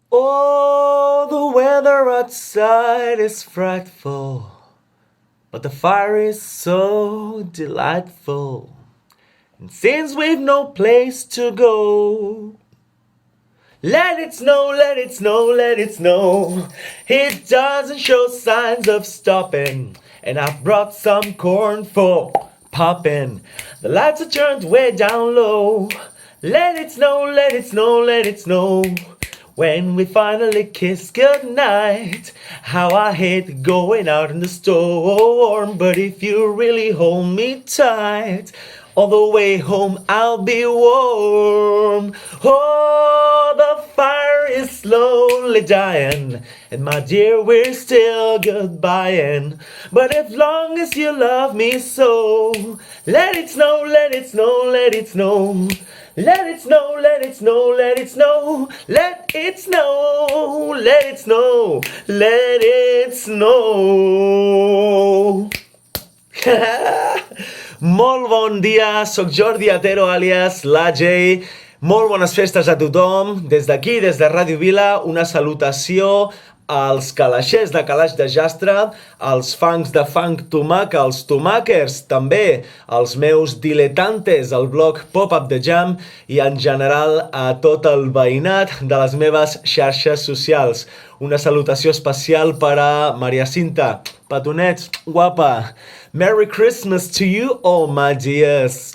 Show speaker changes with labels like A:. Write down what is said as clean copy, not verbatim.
A: Oh, the weather outside is frightful, but the fire is so delightful. And since we've no place to go, let it snow, let it snow, let it snow. It doesn't show signs of stopping. And I've brought some corn for popping. The lights are turned way down low. Let it snow, let it snow, let it snow. When we finally kiss goodnight, how I hate going out in the storm. But if you really hold me tight, all the way home I'll be warm. Oh, the fire is slowly dying, and my dear, we're still goodbying. But as long as you love me so, let it snow, let it snow, let it snow. Let it snow, let it snow, let it snow. Let it snow, let it snow, let it snow. Molt bon dia, sóc Jordi Atero alias la J. Molt bones festes a tothom. Des d'aquí, des de Ràdio Vila, una salutació als calaixers de calaix de jastre, als funks de funk tomaca, als tomàquers, també als meus diletantes, al blog Pop-Up de Jam i en general a tot el veïnat de les meves xarxes socials. Una salutació especial per a Maria Cinta. Petonets, guapa. Merry Christmas to you all, my dears.